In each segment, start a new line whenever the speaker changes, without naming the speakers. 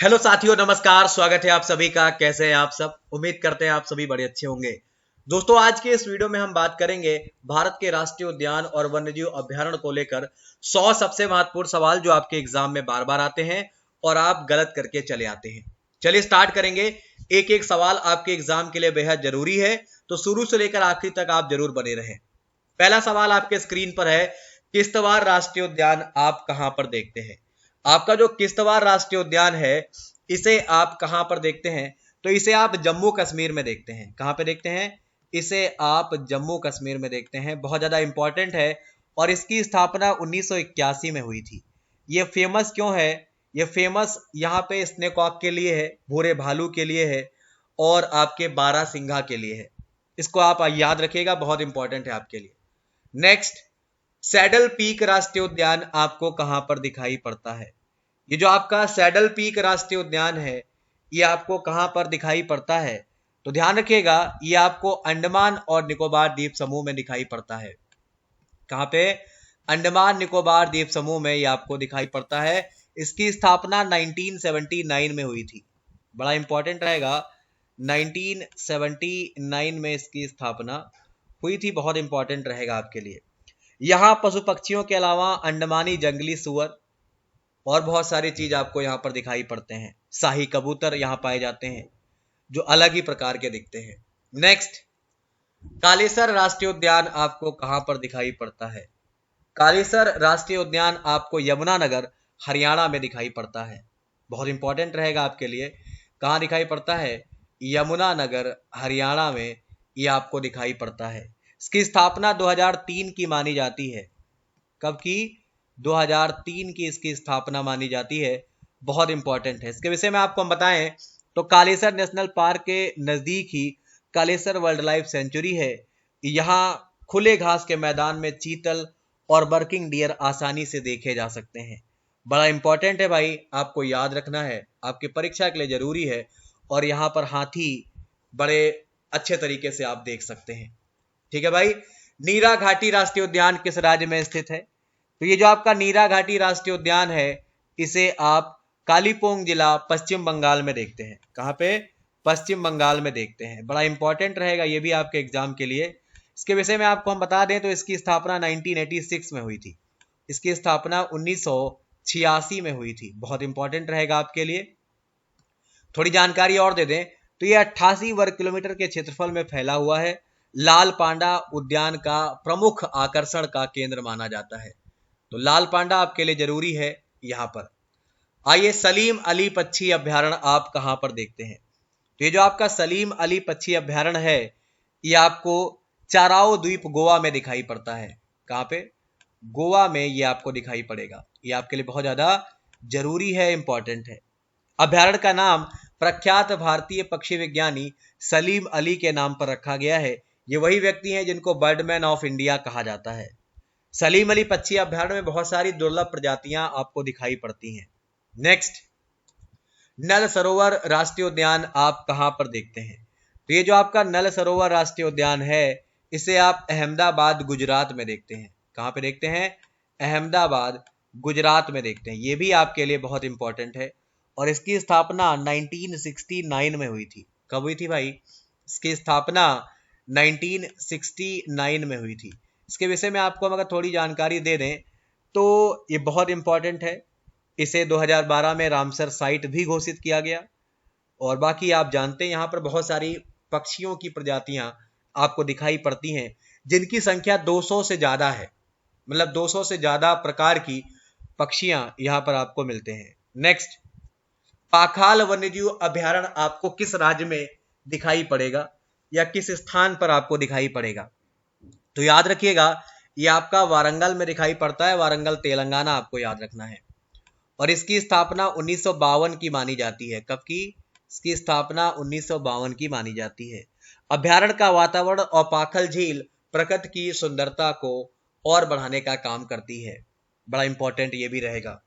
Hello साथियों, नमस्कार। स्वागत है आप सभी का। कैसे हैं आप सब? उम्मीद करते हैं आप सभी बड़े अच्छे होंगे। दोस्तों, आज के इस वीडियो में हम बात करेंगे भारत के राष्ट्रीय उद्यान और वन्यजीव अभ्यारण्य को लेकर 100 सबसे महत्वपूर्ण सवाल जो आपके एग्जाम में बार बार आते हैं और आप गलत करके चले आते हैं। चलिए स्टार्ट करेंगे। एक एक सवाल आपके एग्जाम के लिए बेहद जरूरी है, तो शुरू से लेकर आखिरी तक आप जरूर बने रहें। पहला सवाल आपके स्क्रीन पर है, किश्तवाड़ राष्ट्रीय उद्यान आप कहां पर देखते हैं? आपका जो किश्तवाड़ राष्ट्रीय उद्यान है, इसे आप कहां पर देखते हैं? तो इसे आप जम्मू कश्मीर में देखते हैं। कहां पे देखते हैं? इसे आप जम्मू कश्मीर में देखते हैं। बहुत ज्यादा इंपॉर्टेंट है और इसकी स्थापना 1981 में हुई थी। ये फेमस क्यों है? ये फेमस यहाँ पे स्नेक वॉक के लिए है, भूरे भालू के लिए है और आपके बारहसिंघा के लिए है। इसको आप याद रखिएगा, बहुत इंपॉर्टेंट है आपके लिए। नेक्स्ट, सैडल पीक राष्ट्रीय उद्यान आपको कहां पर दिखाई पड़ता है? ये जो आपका सैडल पीक राष्ट्रीय उद्यान है, ये आपको कहां पर दिखाई पड़ता है? तो ध्यान रखिएगा, ये आपको अंडमान और निकोबार द्वीप समूह में दिखाई पड़ता है। कहां पे? अंडमान निकोबार द्वीप समूह में ये आपको दिखाई पड़ता है। इसकी स्थापना 1979 में हुई थी। बड़ा इंपॉर्टेंट रहेगा, 1979 में इसकी स्थापना हुई थी। बहुत इंपॉर्टेंट रहेगा आपके लिए। यहाँ पशु पक्षियों के अलावा अंडमानी जंगली सुअर और बहुत सारी चीज आपको यहाँ पर दिखाई पड़ते हैं। शाही कबूतर यहाँ पाए जाते हैं जो अलग ही प्रकार के दिखते हैं। नेक्स्ट, कालेसर राष्ट्रीय उद्यान आपको कहां पर दिखाई पड़ता है? कालेसर राष्ट्रीय उद्यान आपको यमुनानगर हरियाणा में दिखाई पड़ता है। बहुत इंपॉर्टेंट रहेगा आपके लिए। कहां दिखाई पड़ता है? यमुनानगर हरियाणा में ये आपको दिखाई पड़ता है। इसकी स्थापना 2003 की मानी जाती है। कब की? 2003 की इसकी स्थापना मानी जाती है। बहुत इंपॉर्टेंट है। इसके विषय में आपको हम बताएं तो कालेसर नेशनल पार्क के नजदीक ही कालेसर वाइल्ड लाइफ सेंचुरी है। यहाँ खुले घास के मैदान में चीतल और वर्किंग डियर आसानी से देखे जा सकते हैं। बड़ा इंपॉर्टेंट है भाई, आपको याद रखना है, आपकी परीक्षा के लिए जरूरी है। और यहाँ पर हाथी बड़े अच्छे तरीके से आप देख सकते हैं। ठीक है भाई। नीरा घाटी राष्ट्रीय उद्यान किस राज्य में स्थित है? तो ये जो आपका नीरा घाटी राष्ट्रीय उद्यान है, इसे आप कालीपोंग जिला पश्चिम बंगाल में देखते हैं। कहां पे? पश्चिम बंगाल में देखते हैं। बड़ा इंपॉर्टेंट रहेगा ये भी आपके एग्जाम के लिए। इसके विषय में आपको हम बता दें तो इसकी स्थापना 1986 में हुई थी। इसकी स्थापना 1986 में हुई थी। बहुत इंपॉर्टेंट रहेगा आपके लिए। थोड़ी जानकारी और दे दें तो ये 88 वर्ग किलोमीटर के क्षेत्रफल में फैला हुआ है। लाल पांडा उद्यान का प्रमुख आकर्षण का केंद्र माना जाता है। तो लाल पांडा आपके लिए जरूरी है यहां पर। आइए, सलीम अली पक्षी अभ्यारण्य आप कहां पर देखते हैं? तो ये जो आपका सलीम अली पक्षी अभ्यारण्य है, ये आपको चाराओ द्वीप गोवा में दिखाई पड़ता है। कहां पे? गोवा में ये आपको दिखाई पड़ेगा। ये आपके लिए बहुत ज्यादा जरूरी है, इंपॉर्टेंट है। अभ्यारण्य का नाम प्रख्यात भारतीय पक्षी विज्ञानी सलीम अली के नाम पर रखा गया है। ये वही व्यक्ति हैं जिनको बर्डमैन ऑफ इंडिया कहा जाता है। सलीम अली पक्षी अभ्यारण्य में बहुत सारी दुर्लभ प्रजातियां आपको दिखाई पड़ती हैं। नेक्स्ट, नल सरोवर राष्ट्रीय उद्यान आप कहां पर देखते हैं? तो ये जो आपका नल सरोवर राष्ट्रीय उद्यान है, इसे आप अहमदाबाद गुजरात में देखते हैं। कहां पे देखते हैं? अहमदाबाद गुजरात में देखते हैं। ये भी आपके लिए बहुत इंपॉर्टेंट है। और इसकी स्थापना 1969 में हुई थी। कब हुई थी भाई? इसकी स्थापना 1969 में हुई थी। इसके विषय में आपको अगर थोड़ी जानकारी दे दें तो ये बहुत इंपॉर्टेंट है। इसे 2012 में रामसर साइट भी घोषित किया गया। और बाकी आप जानते हैं यहाँ पर बहुत सारी पक्षियों की प्रजातियां आपको दिखाई पड़ती हैं जिनकी संख्या 200 से ज्यादा है। मतलब 200 से ज्यादा प्रकार की पक्षियां यहाँ पर आपको मिलते हैं। नेक्स्ट, पाखाल वन्यजीव अभ्यारण्य आपको किस राज्य में दिखाई पड़ेगा या किस स्थान पर आपको दिखाई पड़ेगा? तो याद रखिएगा, ये आपका वारंगल में दिखाई पड़ता है। वारंगल तेलंगाना आपको याद रखना है। और इसकी स्थापना 1952 की मानी जाती है। कब की? इसकी स्थापना 1952 की मानी जाती है। अभ्यारण्य का वातावरण और पाखल झील प्रकृति की सुंदरता को और बढ़ाने का काम करती है। बड़ा इंपॉर्टेंट ये भी रहेगा।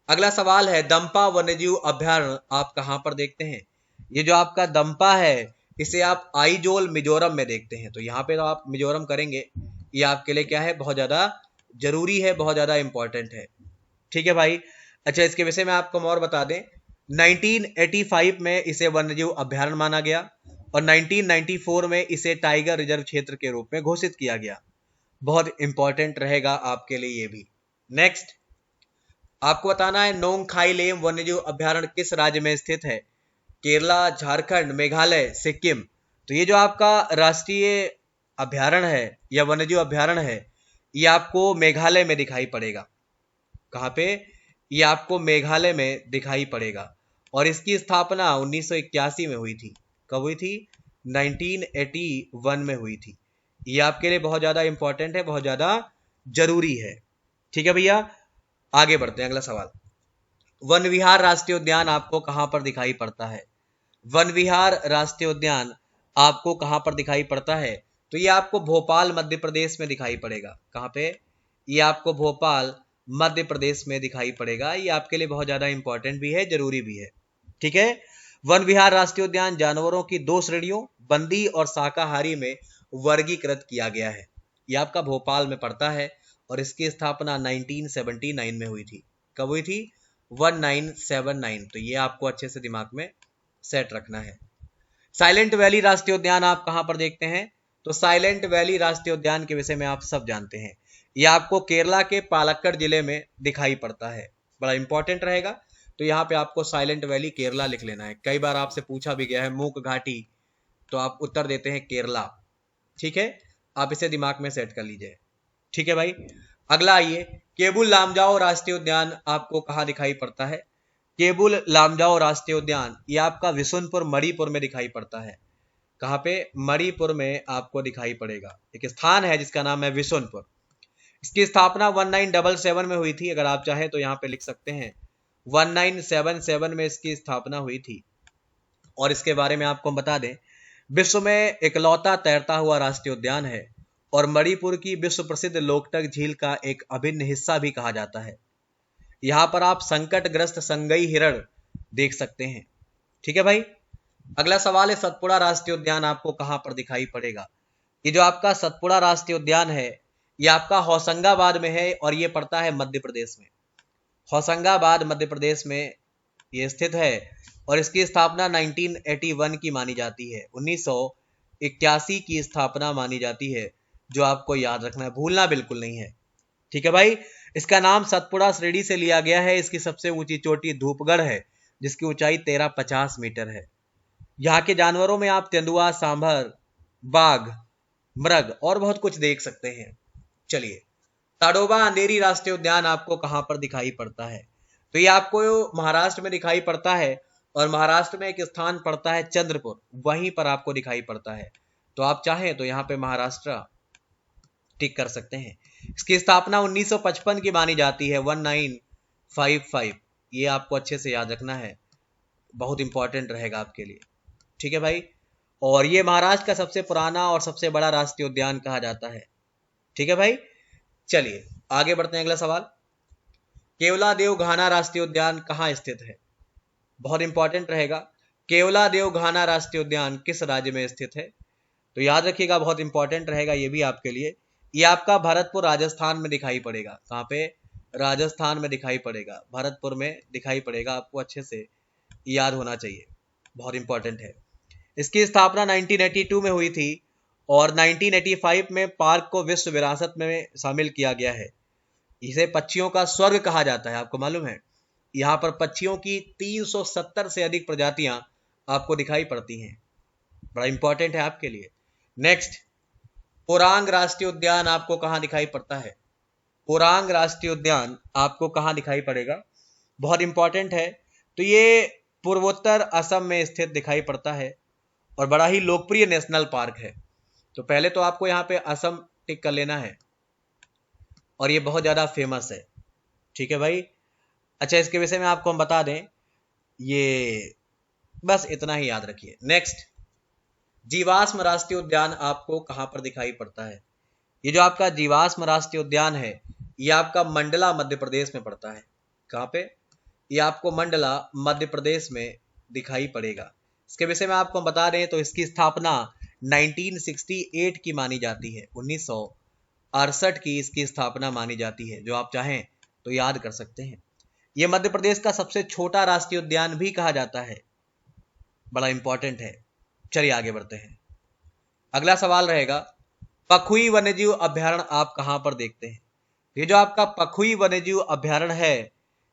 अगला सवाल है, दंपा वन्यजीव अभ्यारण्य आप कहां पर देखते हैं? ये जो आपका दंपा है, इसे आप आइजोल मिजोरम में देखते हैं। तो यहाँ पे तो आप मिजोरम करेंगे। ये आपके लिए क्या है? बहुत ज्यादा जरूरी है, बहुत ज्यादा इंपॉर्टेंट है। ठीक है भाई। अच्छा, इसके विषय में आपको और बता दें 1985 में इसे वन्यजीव अभ्यारण्य माना गया और 1994 में इसे टाइगर रिजर्व क्षेत्र के रूप में घोषित किया गया। बहुत इंपॉर्टेंट रहेगा आपके लिए ये भी। नेक्स्ट आपको बताना है नोंगखाई लेम वन्यजीव अभ्यारण्य किस राज्य में स्थित है? केरला, झारखंड, मेघालय, सिक्किम। तो ये जो आपका राष्ट्रीय अभ्यारण्य है या वन्यजीव अभ्यारण्य है, ये आपको मेघालय में दिखाई पड़ेगा। कहाँ पे? ये आपको मेघालय में दिखाई पड़ेगा और इसकी स्थापना 1981 में हुई थी। कब हुई थी? 1981 में हुई थी। ये आपके लिए बहुत ज्यादा इंपॉर्टेंट है, बहुत ज्यादा जरूरी है। ठीक है भैया, आगे बढ़ते हैं। अगला सवाल, वन विहार राष्ट्रीय उद्यान आपको कहां पर दिखाई पड़ता है? वन विहार राष्ट्रीय उद्यान आपको कहां पर दिखाई पड़ता है? तो ये आपको भोपाल मध्य प्रदेश में दिखाई पड़ेगा। कहां पे? ये आपको भोपाल मध्य प्रदेश में दिखाई पड़ेगा। ये आपके लिए बहुत ज्यादा इंपॉर्टेंट भी है, जरूरी भी है। ठीक है, वन विहार राष्ट्रीय उद्यान जानवरों की दो श्रेणियों बंदी और शाकाहारी में वर्गीकृत किया गया है। यह आपका भोपाल में पड़ता है और इसकी स्थापना 1979 में हुई थी। कब हुई थी? 1979। तो ये आपको अच्छे से दिमाग में सेट रखना है। साइलेंट वैली राष्ट्रीय उद्यान आप कहां पर देखते हैं? तो साइलेंट वैली राष्ट्रीय उद्यान के विषय में आप सब जानते हैं। यह आपको केरला के पालक्कड़ जिले में दिखाई पड़ता है। बड़ा इंपॉर्टेंट रहेगा। तो यहाँ पे आपको साइलेंट वैली केरला लिख लेना है। कई बार आपसे पूछा भी गया है मूक घाटी, तो आप उत्तर देते हैं केरला। ठीक है, आप इसे दिमाग में सेट कर लीजिए। ठीक है भाई, अगला आइए, केबुल लामजाओ राष्ट्रीय उद्यान आपको कहाँ दिखाई पड़ता है? केबुल लामजाओ राष्ट्रीय उद्यान ये आपका विशुनपुर मणिपुर में दिखाई पड़ता है। कहाँ पे? मणिपुर में आपको दिखाई पड़ेगा। एक स्थान है जिसका नाम है विशुनपुर। इसकी स्थापना 1977 में हुई थी। अगर आप चाहें तो यहाँ पे लिख सकते हैं 1977 में इसकी स्थापना हुई थी। और इसके बारे में आपको हम बता दें, विश्व में इकलौता तैरता हुआ राष्ट्रीय उद्यान है और मणिपुर की विश्व प्रसिद्ध लोकटक झील का एक अभिन्न हिस्सा भी कहा जाता है। यहाँ पर आप संकटग्रस्त संगई हिरण देख सकते हैं। ठीक है भाई, अगला सवाल है सतपुड़ा राष्ट्रीय उद्यान आपको कहां पर दिखाई पड़ेगा? ये जो आपका सतपुड़ा राष्ट्रीय उद्यान है ये आपका होशंगाबाद में है और ये पड़ता है मध्य प्रदेश में। होशंगाबाद मध्य प्रदेश में ये स्थित है और इसकी स्थापना 1981 की मानी जाती है। 1981 की स्थापना मानी जाती है, जो आपको याद रखना है, भूलना बिल्कुल नहीं है। ठीक है भाई, इसका नाम सतपुड़ा श्रेणी से लिया गया है। इसकी सबसे ऊंची चोटी धूपगढ़ है जिसकी ऊंचाई 1350 मीटर है। यहाँ के जानवरों में आप तेंदुआ, सांभर, बाघ, मृग और बहुत कुछ देख सकते हैं। चलिए, ताडोबा अंधेरी राष्ट्रीय उद्यान आपको कहां पर दिखाई पड़ता है? तो ये आपको महाराष्ट्र में दिखाई पड़ता है और महाराष्ट्र में एक स्थान पड़ता है चंद्रपुर, वहीं पर आपको दिखाई पड़ता है। तो आप चाहें तो यहाँ पे महाराष्ट्र टिक कर सकते हैं। इसकी स्थापना 1955 की मानी जाती है, 1955। ये आपको अच्छे से याद रखना है, बहुत इंपॉर्टेंट रहेगा आपके लिए। ठीक है भाई, और ये महाराष्ट्र का सबसे पुराना और सबसे बड़ा राष्ट्रीय उद्यान कहा जाता है। ठीक है भाई, चलिए आगे बढ़ते हैं। अगला सवाल, केवलादेव घाना राष्ट्रीय उद्यान कहाँ स्थित है? बहुत इंपॉर्टेंट रहेगा। केवलादेव घाना राष्ट्रीय उद्यान किस राज्य में स्थित है? तो याद रखिएगा, बहुत इंपॉर्टेंट रहेगा ये भी आपके लिए। ये आपका भरतपुर राजस्थान में दिखाई पड़ेगा। कहाँ पे? राजस्थान में दिखाई पड़ेगा, भरतपुर में दिखाई पड़ेगा। आपको अच्छे से याद होना चाहिए, बहुत इंपॉर्टेंट है। इसकी स्थापना 1982 में हुई थी और 1985 में पार्क को विश्व विरासत में शामिल किया गया है। इसे पक्षियों का स्वर्ग कहा जाता है। आपको मालूम है, यहाँ पर पक्षियों की 370 से अधिक प्रजातियां आपको दिखाई पड़ती हैं। बड़ा इंपॉर्टेंट है आपके लिए। नेक्स्ट, ओरांग राष्ट्रीय उद्यान आपको कहां दिखाई पड़ता है? ओरांग राष्ट्रीय उद्यान आपको कहां दिखाई पड़ेगा? बहुत इंपॉर्टेंट है। तो ये पूर्वोत्तर असम में स्थित दिखाई पड़ता है और बड़ा ही लोकप्रिय नेशनल पार्क है। तो पहले तो आपको यहाँ पे असम टिक कर लेना है और ये बहुत ज्यादा फेमस है। ठीक है भाई, अच्छा इसके विषय में आपको हम बता दें, ये बस इतना ही याद रखिए। नेक्स्ट, जीवाश्म राष्ट्रीय उद्यान आपको कहां पर दिखाई पड़ता है? ये जो आपका जीवाश्म राष्ट्रीय उद्यान है ये आपका मंडला मध्य प्रदेश में पड़ता है। कहां पे? ये आपको मंडला मध्य प्रदेश में दिखाई पड़ेगा। इसके विषय में आपको बता दें तो इसकी स्थापना 1968 की मानी जाती है। 1968 की इसकी स्थापना मानी जाती है, जो आप चाहें तो याद कर सकते हैं। ये मध्य प्रदेश का सबसे छोटा राष्ट्रीय उद्यान भी कहा जाता है, बड़ा इंपॉर्टेंट है। चलिए आगे बढ़ते हैं। अगला सवाल रहेगा, पखुई वन्यजीव अभ्यारण्य आप कहां पर देखते हैं? ये जो आपका पखुई वन्यजीव अभ्यारण्य है,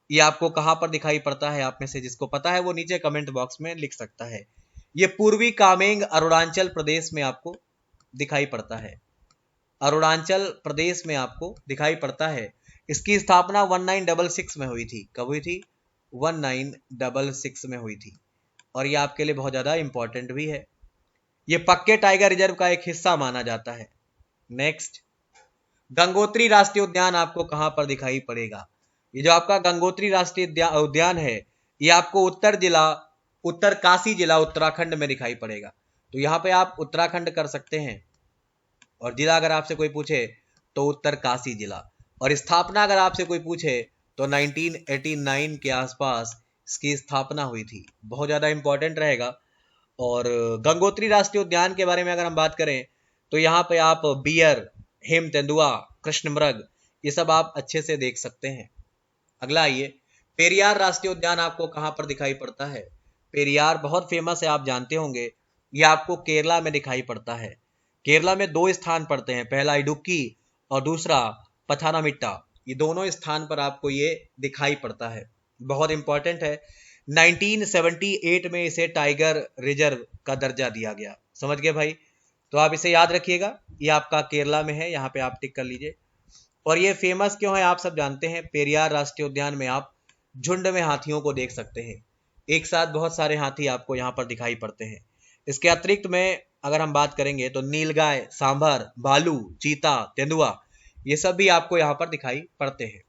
ये आपको कहां पर दिखाई पड़ता है? आप में से जिसको पता है वो नीचे कमेंट बॉक्स में लिख सकता है। ये पूर्वी कामेंग अरुणाचल प्रदेश में आपको दिखाई पड़ता है। अरुणाचल प्रदेश में आपको दिखाई पड़ता है। इसकी स्थापना 1966 में हुई थी। कब हुई थी? 1966 में हुई थी। और ये आपके लिए बहुत ज्यादा इंपॉर्टेंट भी है। ये पक्के टाइगर रिजर्व का एक हिस्सा माना जाता है। नेक्स्ट, गंगोत्री राष्ट्रीय उद्यान आपको कहां पर दिखाई पड़ेगा? ये जो आपका गंगोत्री राष्ट्रीय उद्यान है, ये आपको उत्तरकाशी जिला उत्तराखंड में दिखाई पड़ेगा। तो यहाँ पे आप उत्तराखंड कर सकते हैं, और जिला अगर आपसे कोई पूछे तो उत्तरकाशी जिला। और स्थापना अगर आपसे कोई पूछे तो 1989 के आसपास इसकी स्थापना हुई थी। बहुत ज्यादा इंपॉर्टेंट रहेगा। और गंगोत्री राष्ट्रीय उद्यान के बारे में अगर हम बात करें तो यहाँ पे आप बियर, हिम तेंदुआ, कृष्ण मृग, ये सब आप अच्छे से देख सकते हैं। अगला आइए, पेरियार राष्ट्रीय उद्यान आपको कहां पर दिखाई पड़ता है? पेरियार बहुत फेमस है, आप जानते होंगे। ये आपको केरला में दिखाई पड़ता है। केरला में 2 स्थान पड़ते हैं, पहला इडुक्की और दूसरा पथानामिट्टा। ये दोनों स्थान पर आपको ये दिखाई पड़ता है। बहुत इंपॉर्टेंट है। 1978 में इसे टाइगर रिजर्व का दर्जा दिया गया। समझ गए भाई? तो आप इसे याद रखिएगा। ये आपका केरला में है, यहाँ पे आप टिक कर लीजिए। और ये फेमस क्यों है आप सब जानते हैं। पेरियार राष्ट्रीय उद्यान में आप झुंड में हाथियों को देख सकते हैं। एक साथ बहुत सारे हाथी आपको यहाँ पर दिखाई पड़ते हैं। इसके अतिरिक्त में अगर हम बात करेंगे तो नीलगाय, सांभर, भालू, चीता, तेंदुआ, ये सब भी आपको यहाँ पर दिखाई पड़ते हैं।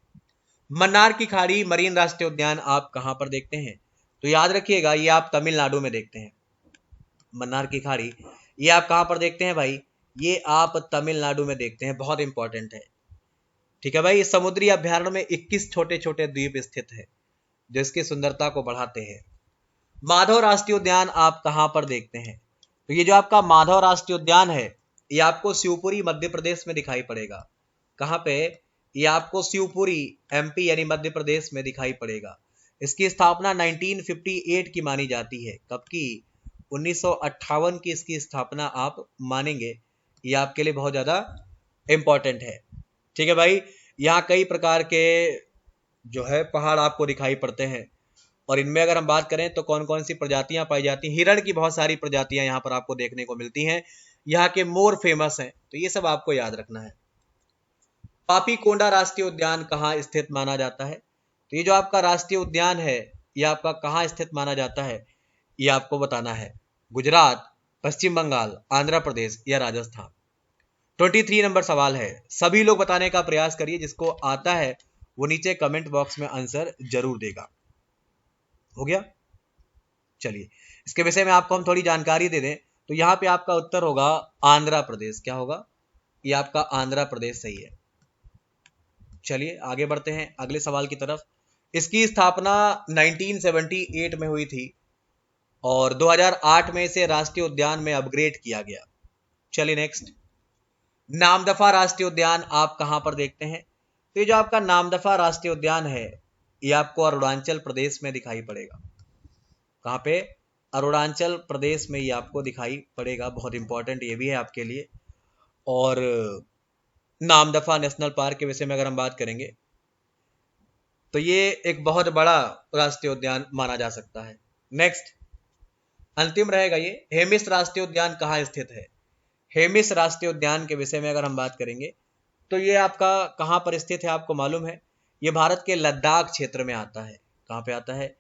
मन्नार की खाड़ी मरीन राष्ट्रीय उद्यान आप कहां पर देखते हैं? तो याद रखिएगा, ये आप तमिलनाडु में देखते हैं। मन्नार की खाड़ी ये आप कहां पर देखते हैं भाई? ये आप तमिलनाडु में देखते हैं। बहुत इंपॉर्टेंट है। ठीक है भाई। इस समुद्री अभ्यारण्य में 21 छोटे छोटे द्वीप स्थित है जो इसकी सुंदरता को बढ़ाते हैं। माधव राष्ट्रीय उद्यान आप कहां पर देखते हैं? तो ये जो आपका माधव राष्ट्रीय उद्यान है, ये आपको शिवपुरी मध्य प्रदेश में दिखाई पड़ेगा। कहां पे? ये आपको शिवपुरी एमपी यानी मध्य प्रदेश में दिखाई पड़ेगा। इसकी स्थापना 1958 की मानी जाती है। कब की? 1958 की इसकी स्थापना आप मानेंगे। ये आपके लिए बहुत ज्यादा इंपॉर्टेंट है। ठीक है भाई। यहाँ कई प्रकार के जो है पहाड़ आपको दिखाई पड़ते हैं, और इनमें अगर हम बात करें तो कौन कौन सी प्रजातियां पाई जाती हैं? हिरण की बहुत सारी प्रजातियां यहाँ पर आपको देखने को मिलती हैं। यहाँ के मोर फेमस हैं, तो ये सब आपको याद रखना है। पापीकोंडा राष्ट्रीय उद्यान कहाँ स्थित माना जाता है? तो ये जो आपका राष्ट्रीय उद्यान है, ये आपका कहाँ स्थित माना जाता है, ये आपको बताना है। गुजरात, पश्चिम बंगाल, आंध्र प्रदेश या राजस्थान? 23 नंबर सवाल है। सभी लोग बताने का प्रयास करिए, जिसको आता है वो नीचे कमेंट बॉक्स में आंसर जरूर देगा। हो गया? चलिए, इसके विषय में आपको हम थोड़ी जानकारी दे दें तो यहाँ पे आपका उत्तर होगा आंध्र प्रदेश। क्या होगा? ये आपका आंध्र प्रदेश सही है। चलिए आगे बढ़ते हैं अगले सवाल की तरफ। इसकी स्थापना 1978 में हुई थी और 2008 में इसे राष्ट्रीय उद्यान में अपग्रेड किया गया। चलिए नेक्स्ट, नामदफा राष्ट्रीय उद्यान आप कहां पर देखते हैं? तो ये जो आपका नामदफा राष्ट्रीय उद्यान है, ये आपको अरुणाचल प्रदेश में दिखाई पड़ेगा। कहां पे? अरुणाचल प्रदेश में ये आपको दिखाई पड़ेगा। बहुत इंपॉर्टेंट ये भी है आपके लिए। और नामदफा नेशनल पार्क के विषय में अगर हम बात करेंगे तो ये एक बहुत बड़ा राष्ट्रीय उद्यान माना जा सकता है। नेक्स्ट, अंतिम रहेगा ये, हेमिस राष्ट्रीय उद्यान कहाँ स्थित है? हेमिस राष्ट्रीय उद्यान के विषय में अगर हम बात करेंगे तो ये आपका कहाँ पर स्थित है आपको मालूम है? ये भारत के लद्दाख क्षेत्र में आता है। कहाँ पे आता है?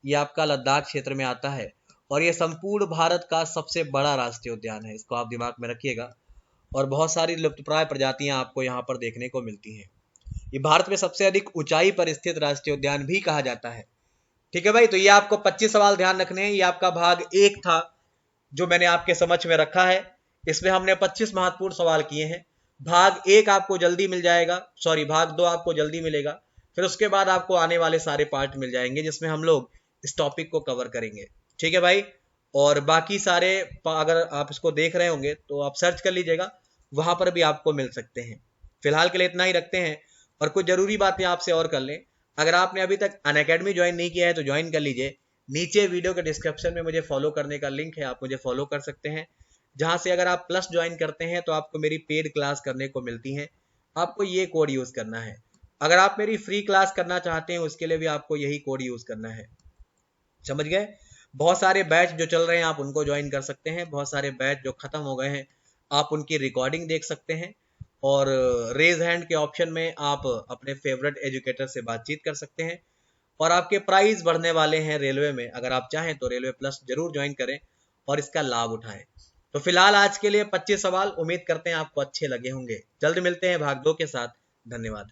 ये आपका लद्दाख क्षेत्र में आता है, और ये संपूर्ण भारत का सबसे बड़ा राष्ट्रीय उद्यान है। इसको आप दिमाग में रखिएगा। और बहुत सारी लुप्तप्राय प्रजातियां आपको यहाँ पर देखने को मिलती हैं। ये भारत में सबसे अधिक ऊंचाई पर स्थित राष्ट्रीय उद्यान भी कहा जाता है। ठीक है भाई। तो ये आपको 25 सवाल ध्यान रखने हैं। ये आपका भाग 1 था जो मैंने आपके समझ में रखा है। इसमें हमने 25 महत्वपूर्ण सवाल किए हैं। भाग 1 आपको जल्दी मिल जाएगा, भाग 2 आपको जल्दी मिलेगा। फिर उसके बाद आपको आने वाले सारे पार्ट मिल जाएंगे जिसमें हम लोग इस टॉपिक को कवर करेंगे। ठीक है भाई। और बाकी सारे अगर आप इसको देख रहे होंगे तो आप सर्च कर लीजिएगा, वहां पर भी आपको मिल सकते हैं। फिलहाल के लिए इतना ही रखते हैं, और कुछ जरूरी बातें आपसे और कर लें। अगर आपने अभी तक अनअकैडमी ज्वाइन नहीं किया है तो ज्वाइन कर लीजिए। नीचे वीडियो के डिस्क्रिप्शन में मुझे फॉलो करने का लिंक है, आप मुझे फॉलो कर सकते हैं, जहां से अगर आप प्लस ज्वाइन करते हैं तो आपको मेरी पेड क्लास करने को मिलती है। आपको ये कोड यूज करना है। अगर आप मेरी फ्री क्लास करना चाहते हैं उसके लिए भी आपको यही कोड यूज करना है। समझ गए? बहुत सारे बैच जो चल रहे हैं आप उनको ज्वाइन कर सकते हैं, बहुत सारे बैच जो खत्म हो गए हैं आप उनकी रिकॉर्डिंग देख सकते हैं, और रेज हैंड के ऑप्शन में आप अपने फेवरेट एजुकेटर से बातचीत कर सकते हैं। और आपके प्राइस बढ़ने वाले हैं रेलवे में, अगर आप चाहें तो रेलवे प्लस जरूर ज्वाइन करें और इसका लाभ उठाएं। तो फिलहाल आज के लिए 25 सवाल, उम्मीद करते हैं आपको अच्छे लगे होंगे। जल्द मिलते हैं भाग 2 के साथ। धन्यवाद।